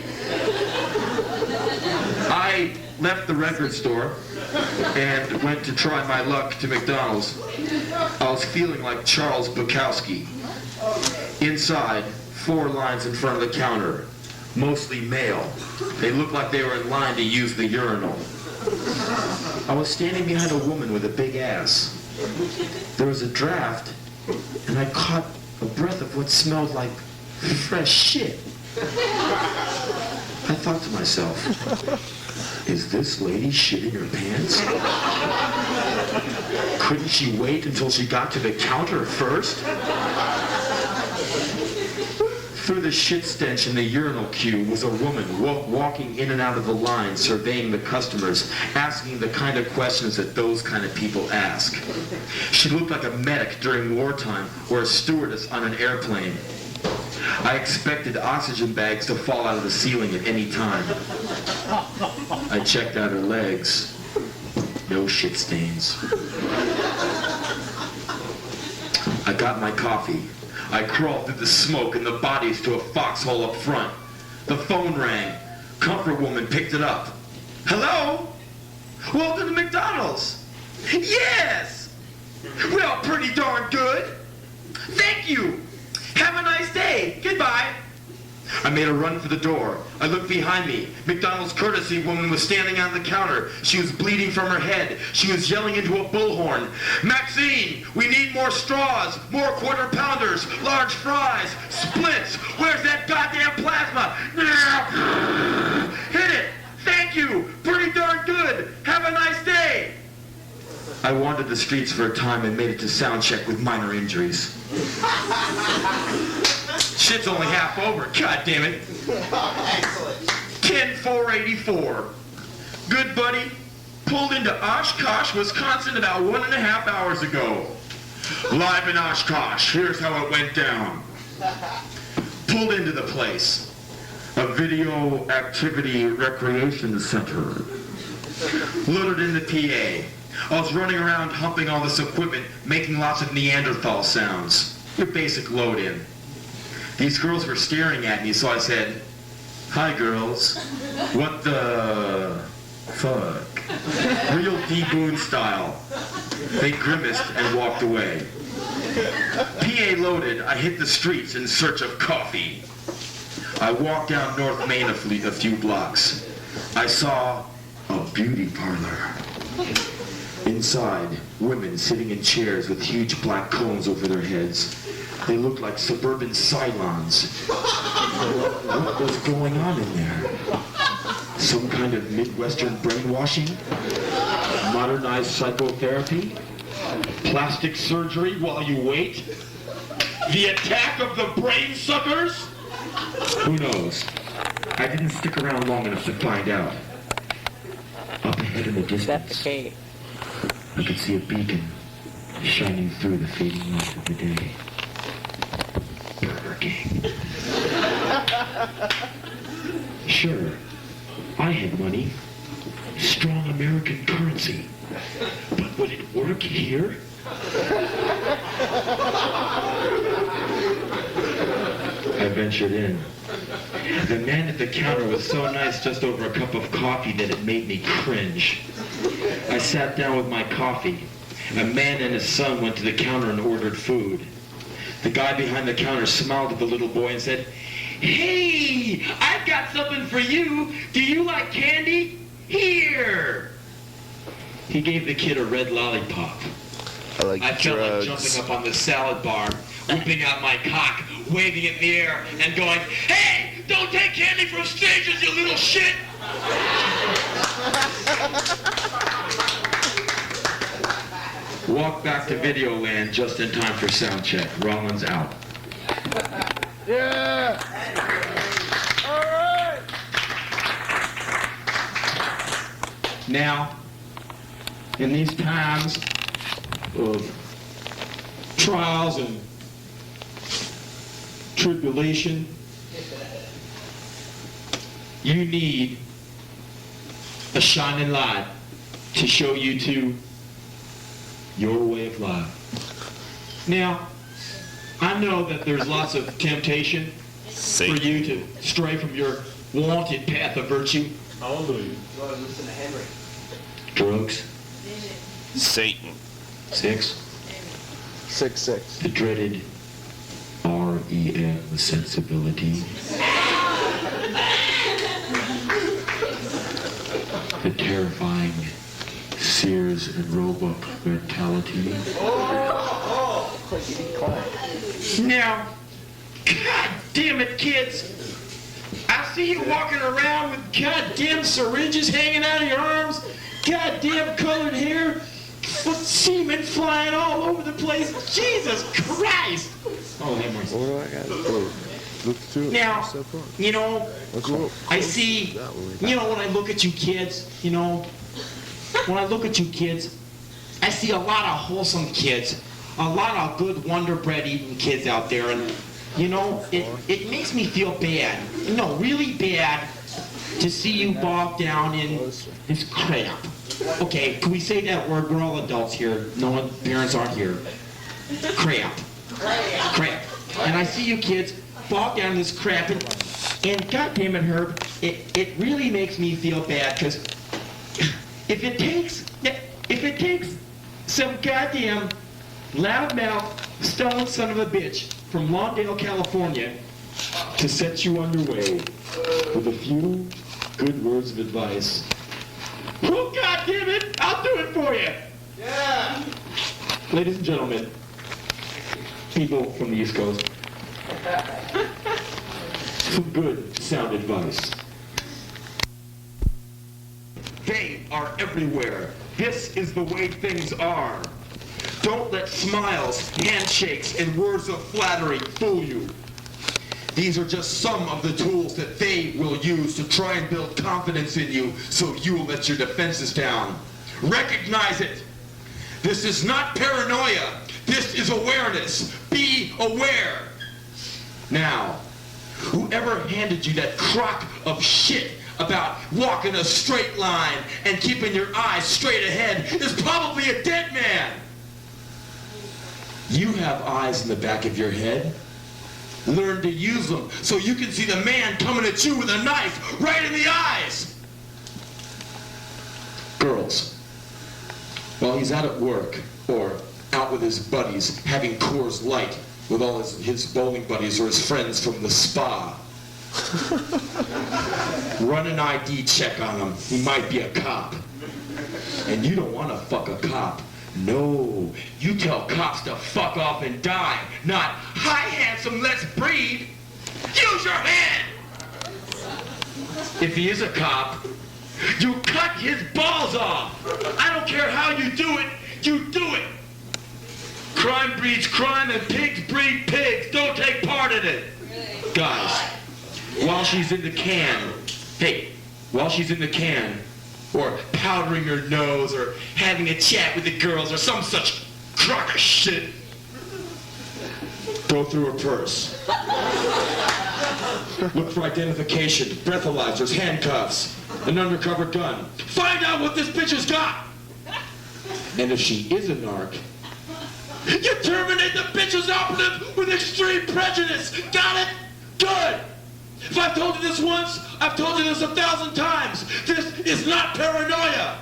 I left the record store and went to try my luck to McDonald's. I was feeling like Charles Bukowski. Inside, 4 lines in front of the counter, mostly male. They looked like they were in line to use the urinal. I was standing behind a woman with a big ass. There was a draft, and I caught a breath of what smelled like fresh shit. I thought to myself, Is this lady shitting her pants? Couldn't she wait until she got to the counter first? Through the shit stench in the urinal queue was a woman walking in and out of the line, surveying the customers, asking the kind of questions that those kind of people ask. She looked like a medic during wartime or a stewardess on an airplane. I expected oxygen bags to fall out of the ceiling at any time. I checked out her legs. No shit stains. I got my coffee. I crawled through the smoke and the bodies to a foxhole up front. The phone rang. Comfort woman picked it up. Hello? Welcome to McDonald's. Yes! Well, pretty darn good. Thank you. Have a nice day. Goodbye. I made a run for the door. I looked behind me. McDonald's courtesy woman was standing on the counter. She was bleeding from her head. She was yelling into a bullhorn. Maxine, we need more straws, more quarter pounders, large fries, splits. Where's that goddamn plasma? Hit it. Thank you. Pretty darn good. Have a nice day. I wandered the streets for a time and made it to sound check with minor injuries. Shit's only half over. God damn it. Excellent. 10-4-84. Good buddy. Pulled into Oshkosh, Wisconsin about 1.5 hours ago. Live in Oshkosh. Here's how it went down. Pulled into the place. A video activity recreation center. Loaded in the PA. I was running around humping all this equipment, making lots of Neanderthal sounds. Your basic load-in. These girls were staring at me, so I said, "Hi, girls. What the fuck?" Real D-Boone style. They grimaced and walked away. PA loaded, I hit the streets in search of coffee. I walked down North Main a few blocks. I saw a beauty parlor. Inside, women sitting in chairs with huge black combs over their heads. They looked like suburban Cylons. What was going on in there? Some kind of Midwestern brainwashing? Modernized psychotherapy? Plastic surgery while you wait? The attack of the brain suckers? Who knows? I didn't stick around long enough to find out. Up ahead in the distance, I could see a beacon shining through the fading light of the day. Burger King. Sure, I had money. Strong American currency. But would it work here? I ventured in. The man at the counter was so nice just over a cup of coffee that it made me cringe. I sat down with my coffee. A man and his son went to the counter and ordered food. The guy behind the counter smiled at the little boy and said, "Hey, I've got something for you. Do you like candy? Here." He gave the kid a red lollipop. I felt like jumping up on the salad bar, whipping out my cock, waving it in the air, and going, "Hey, don't take candy from strangers, you little shit!" Walked back to Videoland just in time for sound check. Rollins out. Yeah! All right! Now, in these times of trials and tribulation, you need a shining light to show you to your way of life. Now, I know that there's lots of temptation for you to stray from your wanted path of virtue. Hallelujah. Drugs. Satan. Sex. 6-6. The dreaded REM sensibility. The terrifying Sears and Roebuck mentality. Now, God damn it, kids! I see you walking around with goddamn syringes hanging out of your arms, goddamn colored hair, semen flying all over the place. Jesus Christ! Oh, have mercy. What do I got to do? Look through. Now, you know, Let's go. I see, you know, when I look at you kids, you know, when I look at you kids, I see a lot of wholesome kids, a lot of good Wonder Bread eating kids out there, and, you know, it makes me feel bad, no, really bad, to see you bogged down in this crap. Okay, can we say that word? We're all adults here. No one, parents aren't here. Crap. Crap. And I see you kids bogged down in this crap, and goddamn it, Herb, it really makes me feel bad, because if it takes some goddamn loudmouth, stone son of a bitch from Lawndale, California, to set you underway with a few good words of advice, well, goddamn it, I'll do it for you. Yeah. Ladies and gentlemen, people from the East Coast, some good sound advice. They are everywhere. This is the way things are. Don't let smiles, handshakes, and words of flattery fool you. These are just some of the tools that they will use to try and build confidence in you so you'll let your defenses down. Recognize it. This is not paranoia. This is awareness. Be aware. Now, whoever handed you that crock of shit about walking a straight line and keeping your eyes straight ahead is probably a dead man. You have eyes in the back of your head. Learn to use them so you can see the man coming at you with a knife right in the eyes. Girls, while he's out at work or out with his buddies having Coors Light with all his bowling buddies or his friends from the spa, run an ID check on him. He might be a cop. And you don't want to fuck a cop. No, you tell cops to fuck off and die, not, hi handsome, let's breed. Use your hand. If he is a cop, you cut his balls off. I don't care how you do it, you do it. Crime breeds crime and pigs breed pigs. Don't take part in it. Guys, while she's in the can, or powdering her nose, or having a chat with the girls, or some such crock of shit, go through her purse. Look for identification, breathalyzers, handcuffs, an undercover gun. Find out what this bitch has got! And if she is a narc, you terminate the bitch's operative with extreme prejudice! Got it? Good! If I've told you this once, I've told you this 1,000 times. This is not paranoia.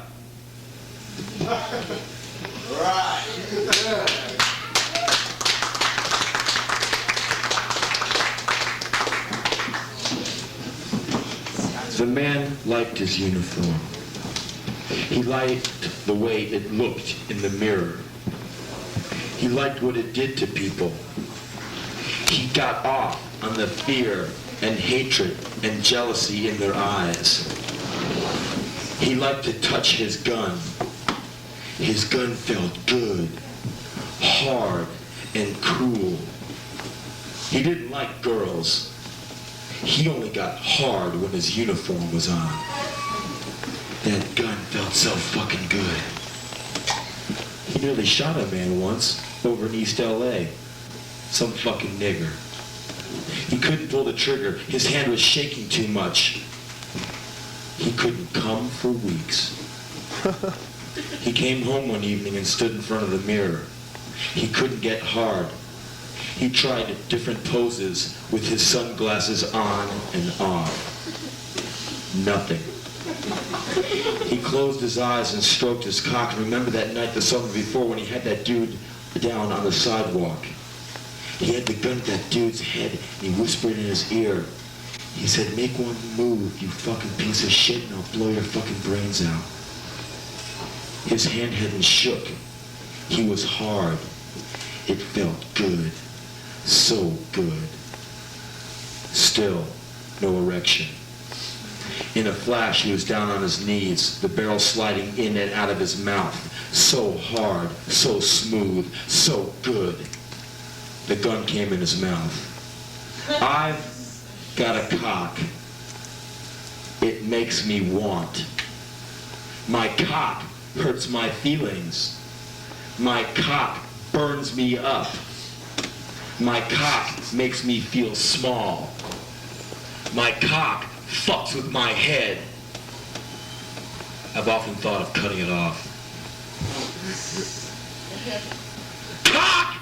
Right. The man liked his uniform. He liked the way it looked in the mirror. He liked what it did to people. He got off on the fear and hatred and jealousy in their eyes. He liked to touch his gun. His gun felt good, hard, and cool. He didn't like girls. He only got hard when his uniform was on. That gun felt so fucking good. He nearly shot a man once over in East LA. Some fucking nigger. He couldn't pull the trigger. His hand was shaking too much. He couldn't come for weeks. He came home one evening and stood in front of the mirror. He couldn't get hard. He tried different poses with his sunglasses on and off. Nothing. He closed his eyes and stroked his cock and remembered that night the summer before when he had that dude down on the sidewalk. He had the gun at that dude's head, and he whispered in his ear. He said, make one move, you fucking piece of shit, and I'll blow your fucking brains out. His hand hadn't shook. He was hard. It felt good. So good. Still, no erection. In a flash, he was down on his knees, the barrel sliding in and out of his mouth. So hard, so smooth, so good. The gun came in his mouth. I've got a cock. It makes me want. My cock hurts my feelings. My cock burns me up. My cock makes me feel small. My cock fucks with my head. I've often thought of cutting it off. Cock!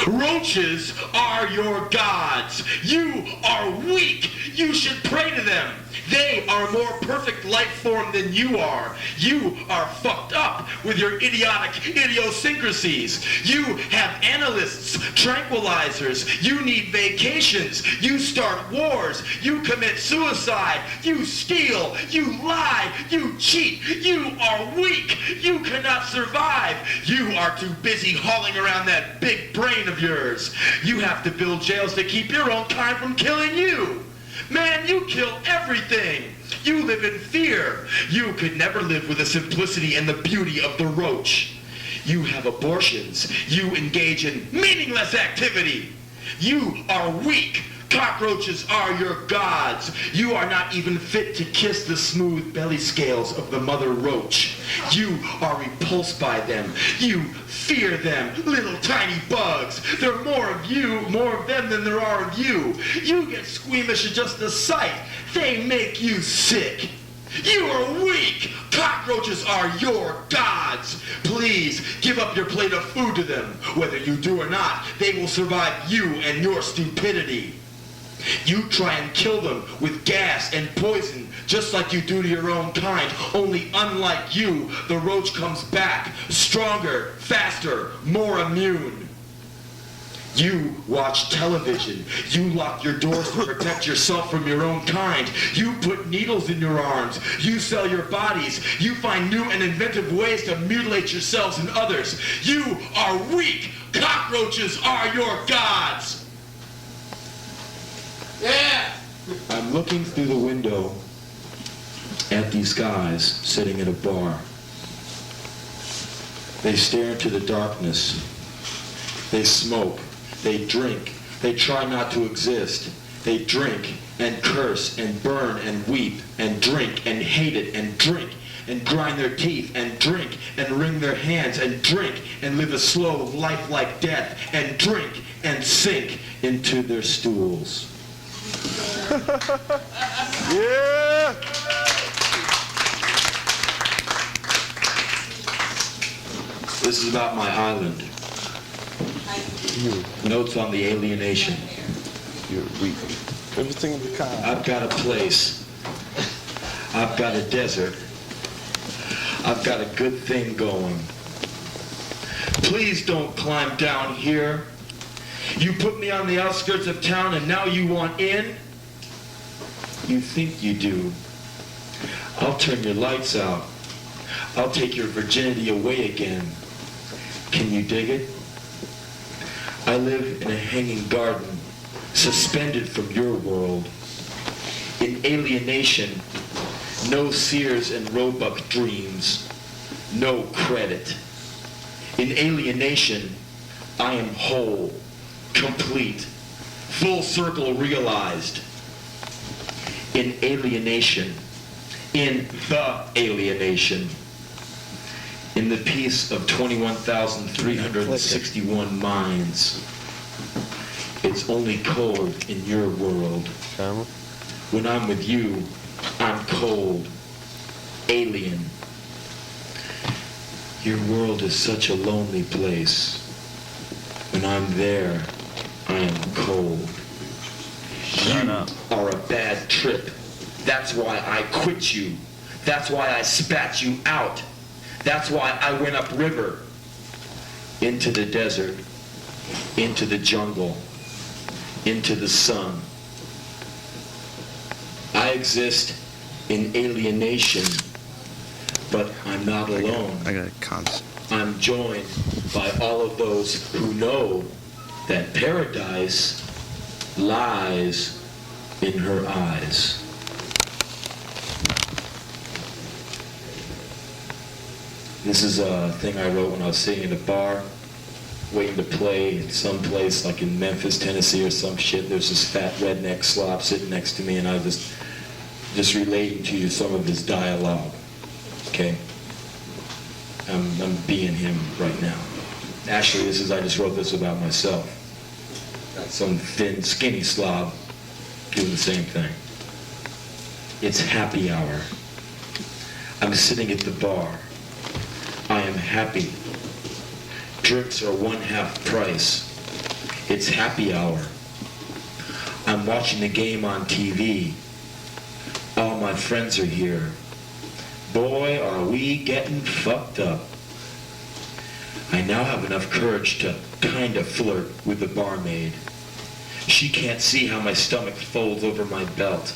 Roaches are your gods. You are weak. You should pray to them. They are a more perfect life form than you are. You are fucked up with your idiotic idiosyncrasies. You have analysts, tranquilizers. You need vacations. You start wars. You commit suicide. You steal. You lie. You cheat. You are weak. You cannot survive. You are too busy hauling around that big brain of yours. You have to build jails to keep your own kind from killing you. Man, you kill everything. You live in fear. You could never live with the simplicity and the beauty of the roach. You have abortions. You engage in meaningless activity. You are weak. Cockroaches are your gods. You are not even fit to kiss the smooth belly scales of the mother roach. You are repulsed by them. You fear them, little tiny bugs. There are more of them than there are of you. You get squeamish at just the sight. They make you sick. You are weak. Cockroaches are your gods. Please give up your plate of food to them. Whether you do or not, they will survive you and your stupidity. You try and kill them with gas and poison, just like you do to your own kind. Only unlike you, the roach comes back, stronger, faster, more immune. You watch television. You lock your doors to protect yourself from your own kind. You put needles in your arms. You sell your bodies. You find new and inventive ways to mutilate yourselves and others. You are weak. Cockroaches are your gods. Yeah! I'm looking through the window at these guys sitting at a bar. They stare into the darkness. They smoke. They drink. They try not to exist. They drink and curse and burn and weep and drink and hate it and drink and grind their teeth and drink and wring their hands and drink and live a slow life like death and drink and sink into their stools. Yeah! This is about my island. Notes on the alienation. You're weak. Everything in the car. I've got a place. I've got a desert. I've got a good thing going. Please don't climb down here. You put me on the outskirts of town and now you want in? You think you do. I'll turn your lights out. I'll take your virginity away again. Can you dig it? I live in a hanging garden, suspended from your world. In alienation, no Sears and Roebuck dreams, no credit. In alienation, I am whole, complete, full circle realized. In alienation, in the alienation, in the peace of 21,361 minds. It's only cold in your world. When I'm with you, I'm cold, alien. Your world is such a lonely place. When I'm there, I am cold. You are a bad trip. That's why I quit you. That's why I spat you out. That's why I went upriver, into the desert, into the jungle, into the sun. I exist in alienation, but I'm not alone. I got a concept. I'm joined by all of those who know that paradise lies in her eyes. This is a thing I wrote when I was sitting in a bar, waiting to play some place like in Memphis, Tennessee or some shit. There's this fat redneck slob sitting next to me, and I was just relating to you some of his dialogue. Okay? I'm being him right now. Actually, I just wrote this about myself. Some thin, skinny slob doing the same thing. It's happy hour. I'm sitting at the bar. I am happy. Drinks are 1/2 price. It's happy hour. I'm watching the game on TV. All my friends are here. Boy, are we getting fucked up. I now have enough courage to kind of flirt with the barmaid. She can't see how my stomach folds over my belt.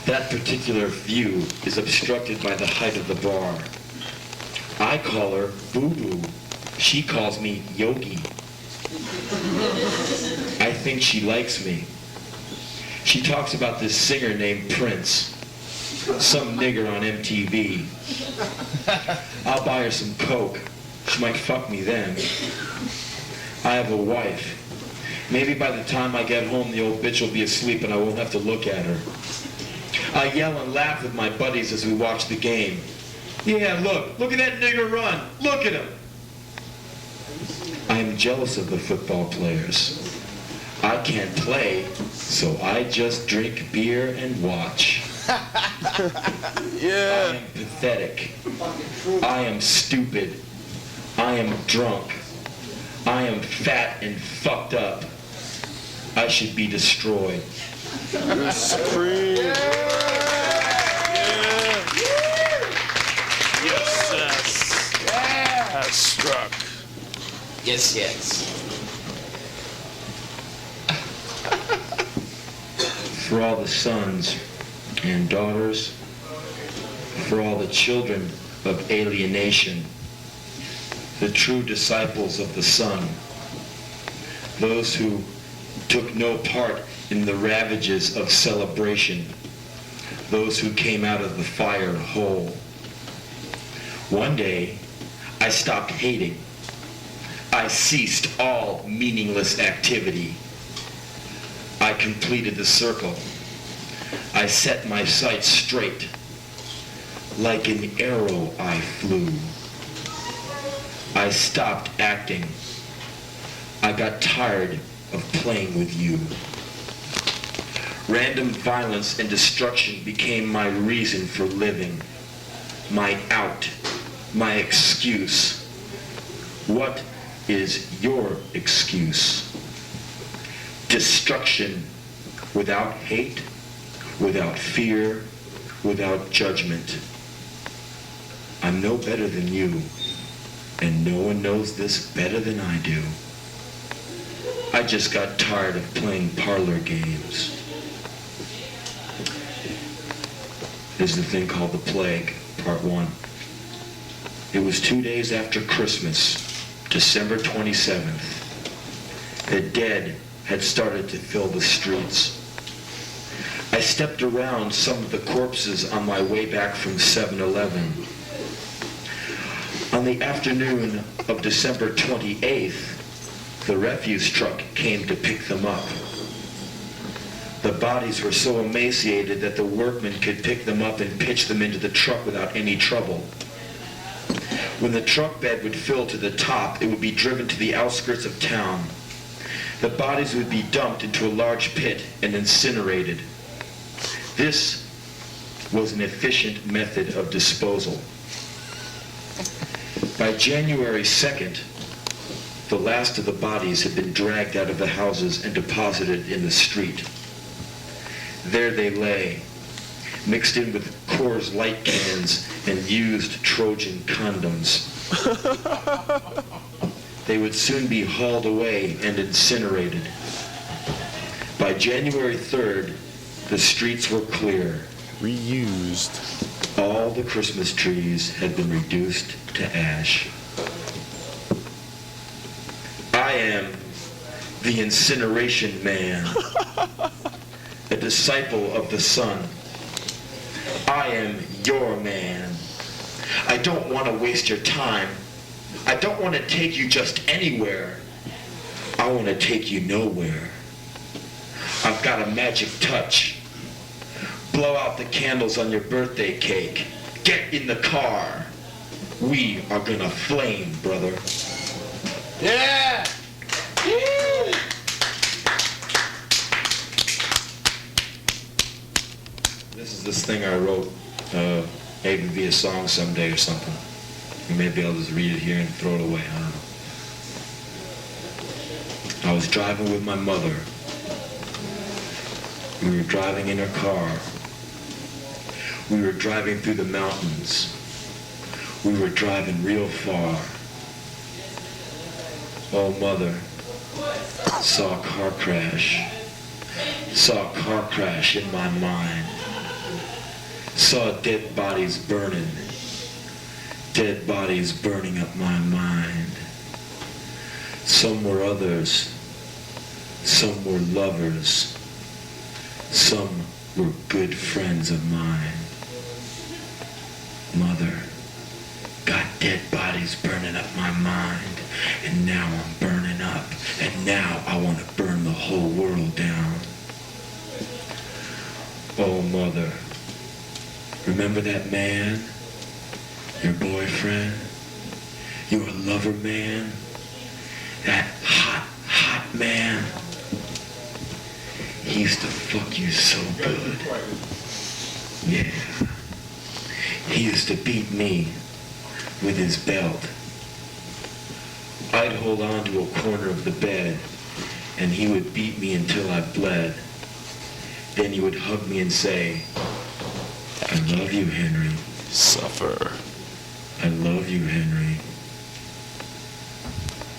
That particular view is obstructed by the height of the bar. I call her Boo-Boo. She calls me Yogi. I think she likes me. She talks about this singer named Prince. Some nigger on MTV. I'll buy her some coke. She might fuck me then. I have a wife. Maybe by the time I get home, the old bitch will be asleep and I won't have to look at her. I yell and laugh with my buddies as we watch the game. Yeah, look at that nigger run. Look at him. I am jealous of the football players. I can't play, so I just drink beer and watch. Yeah. I am pathetic. I am stupid. I am drunk. I am fat and fucked up. I should be destroyed. Scream. Yeah. Yes. That struck. Yes, yes. For all the sons and daughters, for all the children of alienation, the true disciples of the Son, those who took no part in the ravages of celebration, those who came out of the fire whole. One day, I stopped hating. I ceased all meaningless activity. I completed the circle. I set my sights straight. Like an arrow I flew. I stopped acting. I got tired of playing with you. Random violence and destruction became my reason for living, my out, my excuse. What is your excuse? Destruction without hate, without fear, without judgment. I'm no better than you, and no one knows this better than I do. I just got tired of playing parlor games. There's the thing called the plague, part 1. It was 2 days after Christmas, December 27th. The dead had started to fill the streets. I stepped around some of the corpses on my way back from 7-Eleven. On the afternoon of December 28th, the refuse truck came to pick them up. The bodies were so emaciated that the workmen could pick them up and pitch them into the truck without any trouble. When the truck bed would fill to the top, it would be driven to the outskirts of town. The bodies would be dumped into a large pit and incinerated. This was an efficient method of disposal. By January 2nd, the last of the bodies had been dragged out of the houses and deposited in the street. There they lay, mixed in with Coors Light cans and used Trojan condoms. They would soon be hauled away and incinerated. By January 3rd, the streets were clear. Reused. All the Christmas trees had been reduced to ash. I am the incineration man, a disciple of the Son. I am your man. I don't want to waste your time. I don't want to take you just anywhere. I want to take you nowhere. I've got a magic touch. Blow out the candles on your birthday cake. Get in the car. We are gonna flame, brother. Yeah! This is this thing I wrote. Maybe be a song someday or something. Maybe I'll just read it here and throw it away. I don't know. I was driving with my mother. We were driving in her car. We were driving through the mountains. We were driving real far. Oh, mother, saw a car crash. Saw a car crash in my mind. Saw dead bodies burning. Dead bodies burning up my mind. Some were others. Some were lovers. Some were good friends of mine. Mother, got dead bodies burning up my mind, and now I'm burning up, and now I want to burn the whole world down. Oh, mother, remember that man? Your boyfriend? Your lover man? That hot, hot man? He used to fuck you so good. Yeah. He used to beat me with his belt. I'd hold on to a corner of the bed, and he would beat me until I bled. Then he would hug me and say, I love you, Henry. Suffer. I love you, Henry.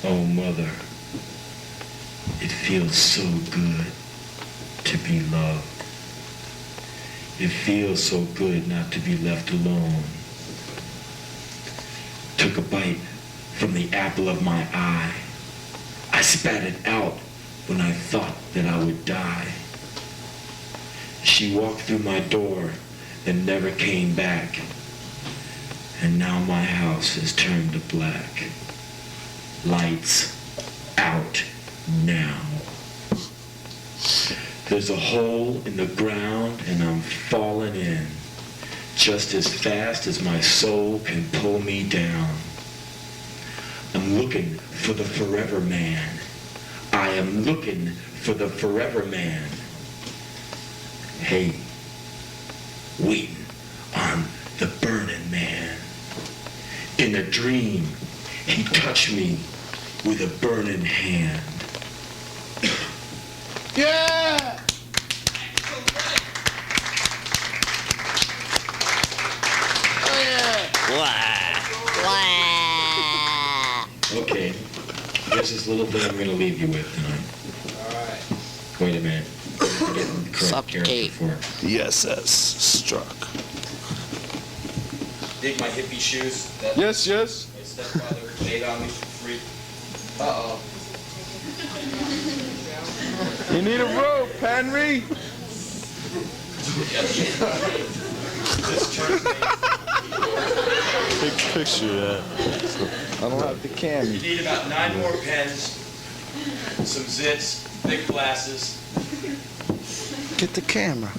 Oh, mother, it feels so good to be loved. It feels so good not to be left alone. Took a bite from the apple of my eye. I spat it out when I thought that I would die. She walked through my door and never came back. And now my house is turned to black. Lights out now. There's a hole in the ground and I'm falling in, just as fast as my soul can pull me down. I'm looking for the forever man. I am looking for the forever man. Hey, waiting on the burning man. In a dream, he touched me with a burning hand. Yeah! Okay, here's this little thing I'm going to leave you with tonight. Alright. Wait a minute. I'm getting the correct character for it. The SS struck. Dig my hippie shoes that Yes, yes. my stepfather made on me for free. Uh-oh. You need a rope, Henry. This church Big picture, yeah. I don't have the You camera. need about 9 more pens, some zits, thick glasses. Get the camera.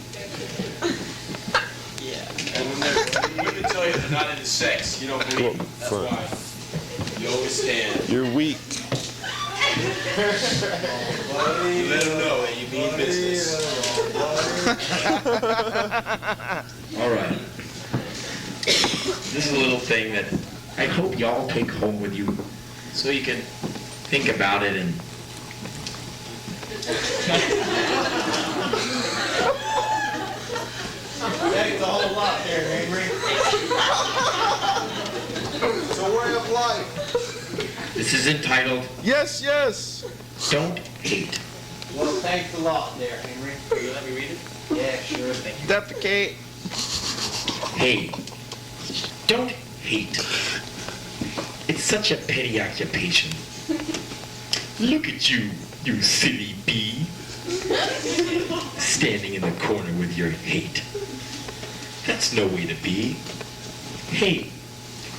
Yeah. And when women tell you they're not into sex, you don't believe them. That's Well, why. You always stand. You're weak. You let them know that you mean business. All right. This is a little thing that I hope y'all take home with you so you can think about it and Thanks a whole lot there, Henry. It's a way of life. this is entitled Yes, yes. Don't Hate. Well, thanks a lot there, Henry. Will you let me read it? Yeah, sure. Thank you. Defecate. Hey, don't hate. It's such a petty occupation. Look at you, you silly bee. Standing in the corner with your hate. That's no way to be. Hey,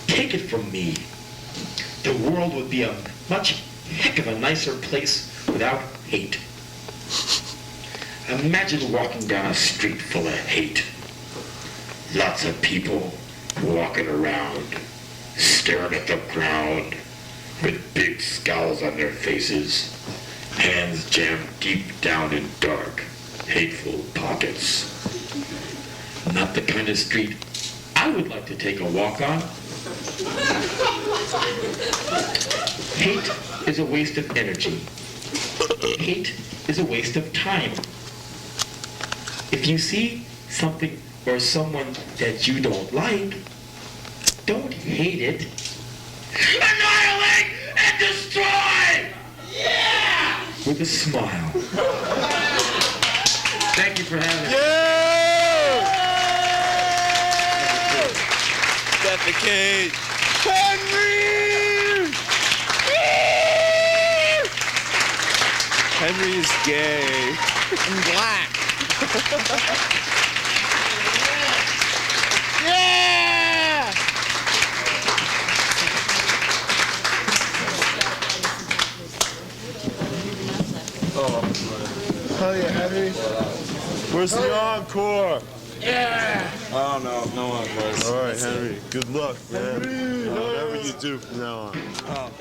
Take it from me. The world would be a much heck of a nicer place without hate. Imagine walking down a street full of hate. Lots of people walking around, staring at the ground with big scowls on their faces, hands jammed deep down in dark, hateful pockets. Not the kind of street I would like to take a walk on. Hate is a waste of energy. Hate is a waste of time. If you see something or someone that you don't like, don't hate it. Annihilate and destroy! Yeah! With a smile. Thank you for having me. Defecate! Henry! Henry is gay. And black. Yeah! Oh yeah, Henry. Where's the encore? I don't know. No encore. All right, Henry. Good luck, man. Whatever you do from now on.